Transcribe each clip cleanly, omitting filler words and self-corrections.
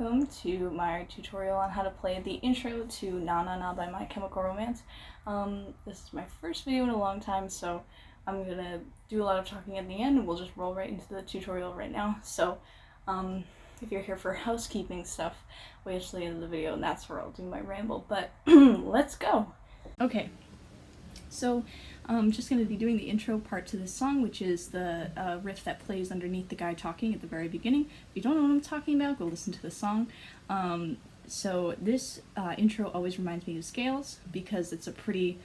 welcome to my tutorial on how to play the intro to Na Na Na by My Chemical Romance. This is my first video in a long time, so I'm gonna do a lot of talking at the end and we'll just roll right into the tutorial right now. So, if you're here for housekeeping stuff, wait till the end of the video and that's where I'll do my ramble, but let's go! Okay, so I'm just going to be doing the intro part to this song, which is the riff that plays underneath the guy talking at the very beginning. If you don't know what I'm talking about, go listen to the song. So this intro always reminds me of scales, because it's a pretty,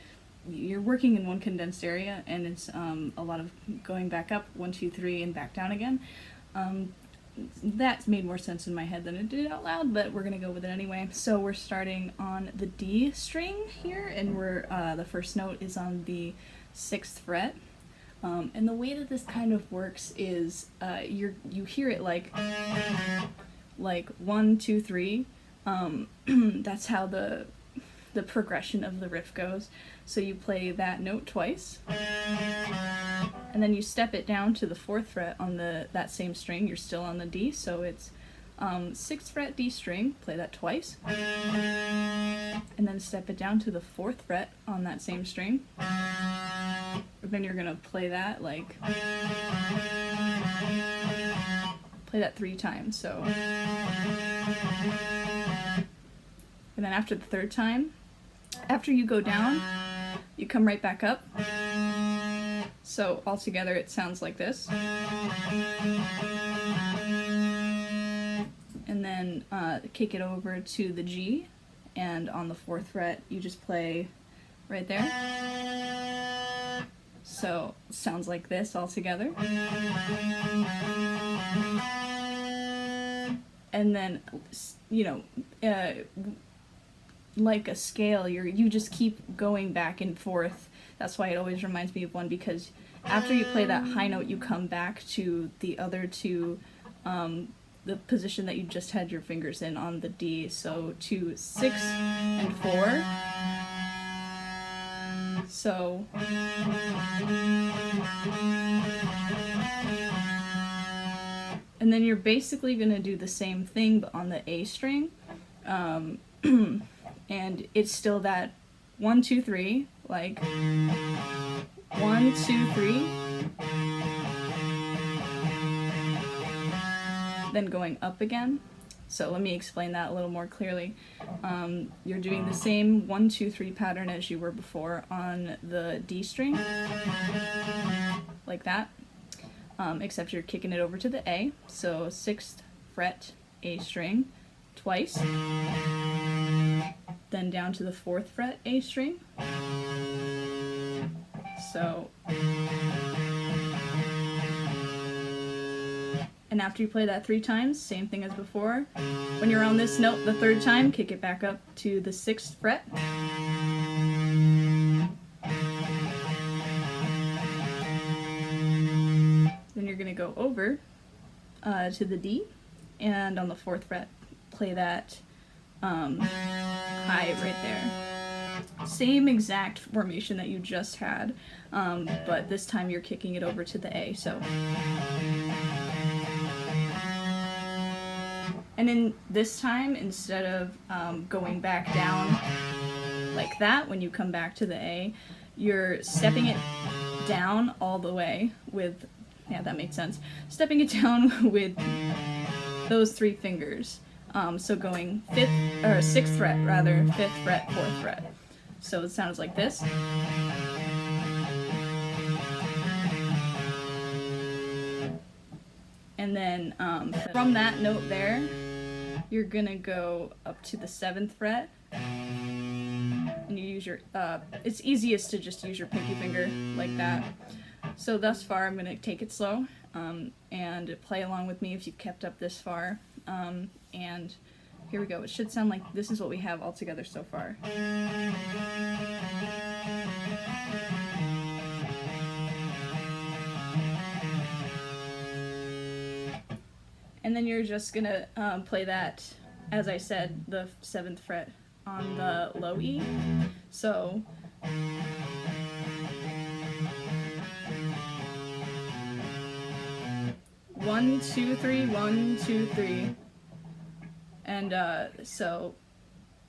you're working in one condensed area, and it's a lot of going back up, 1, 2, 3, and back down again. That made more sense in my head than it did out loud, but we're gonna go with it anyway. So we're starting on the D string here, and we're the first note is on the 6th fret. And the way that this kind of works is you hear it like 1, 2, 3. That's how the progression of the riff goes. So you play that note twice, and then you step it down to the 4th fret on that same string. You're still on the D, so it's 6th fret D string, play that twice, and then step it down to the 4th fret on that same string. Then you're gonna play that play that 3 times. So, and then after the 3rd time, after you go down, you come right back up. So altogether it sounds like this. And then kick it over to the G, and on the 4th fret you just play right there. So it sounds like this altogether. And then, you know, like a scale, you just keep going back and forth. That's why it always reminds me of one, because after you play that high note, you come back to the other two, the position that you just had your fingers in on the D. So to 6 and 4. So and then you're basically gonna do the same thing but on the A string. And it's still that 1, 2, 3, like 1, 2, 3, then going up again. So let me explain that a little more clearly. You're doing the same 1, 2, 3 pattern as you were before on the D string, like that, except you're kicking it over to the A. So 6th fret A string twice, then down to the 4th fret A string. So, and after you play that 3 times, same thing as before. When you're on this note the 3rd time, kick it back up to the 6th fret. Then you're gonna go over to the D, and on the 4th fret, play that high right there. Same exact formation that you just had, but this time you're kicking it over to the A. So, and then this time, instead of going back down like that when you come back to the A, you're stepping it down all the way with, yeah, that makes sense, stepping it down with those 3 fingers. So going 5th, or 6th fret rather, 5th fret, 4th fret. So it sounds like this. And then from that note there, you're gonna go up to the 7th fret. And you use your, it's easiest to just use your pinky finger like that. So thus far I'm gonna take it slow, and play along with me if you've kept up this far. And here we go. It should sound like this is what we have all together so far. And then you're just gonna play that, as I said, the 7th fret on the low E. So 1, 2, 3, 1, 2, 3. And so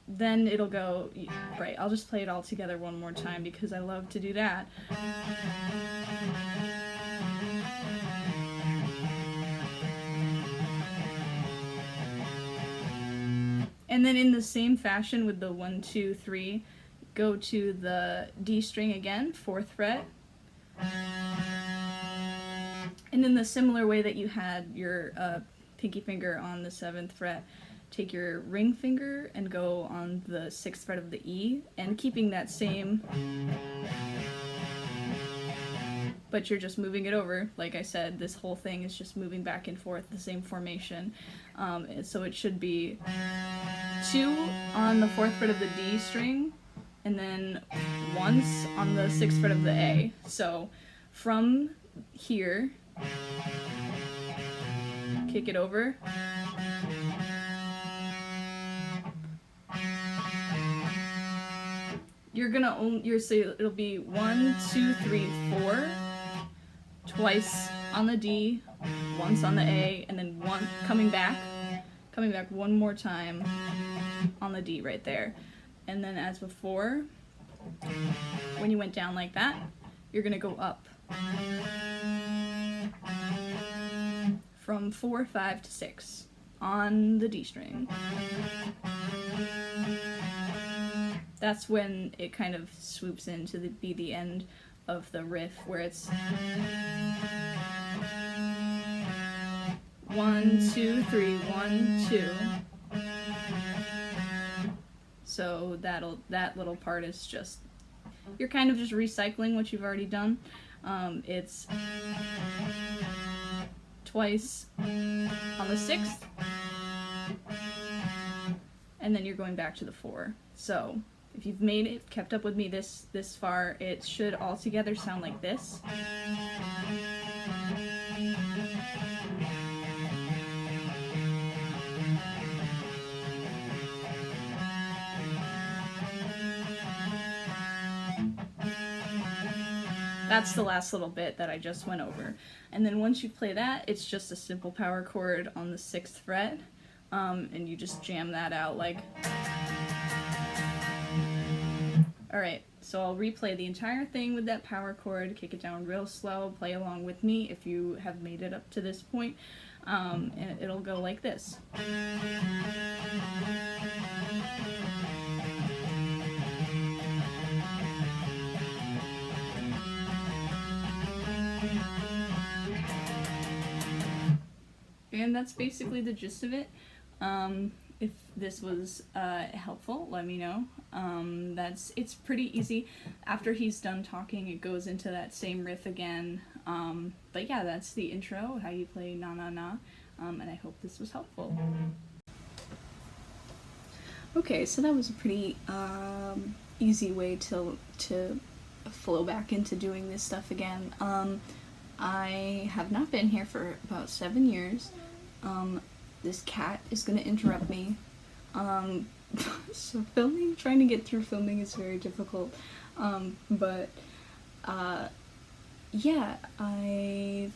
then it'll go, right, I'll just play it all together one more time because I love to do that. And then in the same fashion with the 1, 2, 3, go to the D string again, 4th fret. And in the similar way that you had your pinky finger on the 7th fret, take your ring finger and go on the 6th fret of the E, and keeping that same, but you're just moving it over. Like I said, this whole thing is just moving back and forth, the same formation. So it should be 2 on the 4th fret of the D string, and then once on the 6th fret of the A. So from here, kick it over, so it'll be 1, 2, 3, 4, twice on the D, once on the A, and then one coming back one more time on the D right there. And then as before, when you went down like that, you're gonna go up from 4, 5 to 6 on the D string. That's when it kind of swoops in to be the end of the riff, where it's 1, 2, 3, 1, 2. So that little part is just, you're kind of just recycling what you've already done. It's twice on the 6th, and then you're going back to the 4. So if you've made it, kept up with me this far, it should all together sound like this. That's the last little bit that I just went over. And then once you play that, it's just a simple power chord on the 6th fret, and you just jam that out like... Alright, so I'll replay the entire thing with that power chord, kick it down real slow, play along with me if you have made it up to this point, and it'll go like this. And that's basically the gist of it. If this was helpful, let me know. It's pretty easy. After he's done talking, it goes into that same riff again. But yeah, that's the intro, how you play Na Na Na, and I hope this was helpful. Okay, so that was a pretty easy way to flow back into doing this stuff again. I have not been here for about 7 years. This cat is gonna interrupt me. So trying to get through filming is very difficult. Yeah,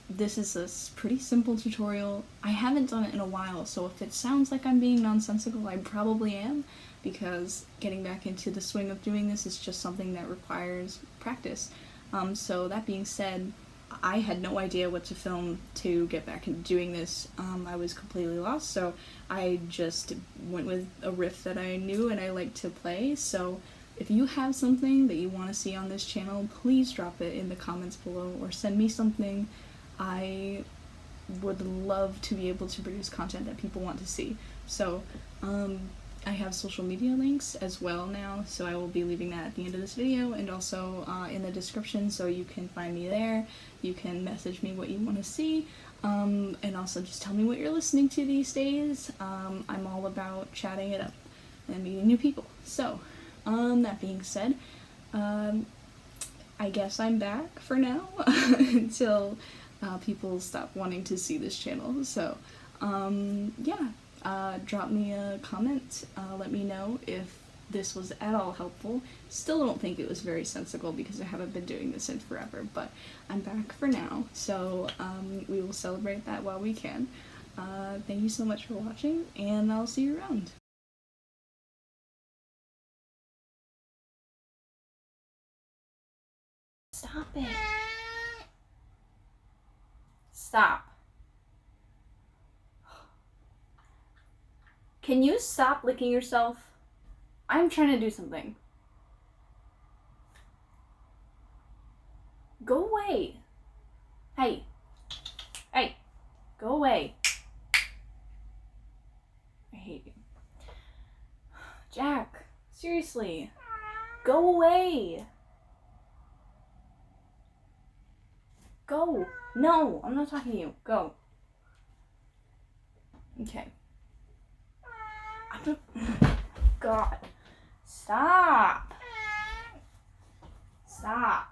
this is a pretty simple tutorial. I haven't done it in a while, so if it sounds like I'm being nonsensical, I probably am, because getting back into the swing of doing this is just something that requires practice. So that being said, I had no idea what to film to get back into doing this. I was completely lost, so I just went with a riff that I knew and I liked to play. So if you have something that you want to see on this channel, please drop it in the comments below or send me something. I would love to be able to produce content that people want to see. So I have social media links as well now, so I will be leaving that at the end of this video and also in the description, so you can find me there. You can message me what you want to see, and also just tell me what you're listening to these days. I'm all about chatting it up and meeting new people. So, that being said, I guess I'm back for now until people stop wanting to see this channel. So, yeah. Drop me a comment, let me know if this was at all helpful. Still don't think it was very sensical because I haven't been doing this in forever, but I'm back for now, so we will celebrate that while we can. Thank you so much for watching, and I'll see you around. Stop it. Stop. Can you stop licking yourself? I'm trying to do something. Go away. Hey. Hey. Go away. I hate you. Jack, seriously. Go away. Go. No, I'm not talking to you. Go. Okay. God. Stop. Stop.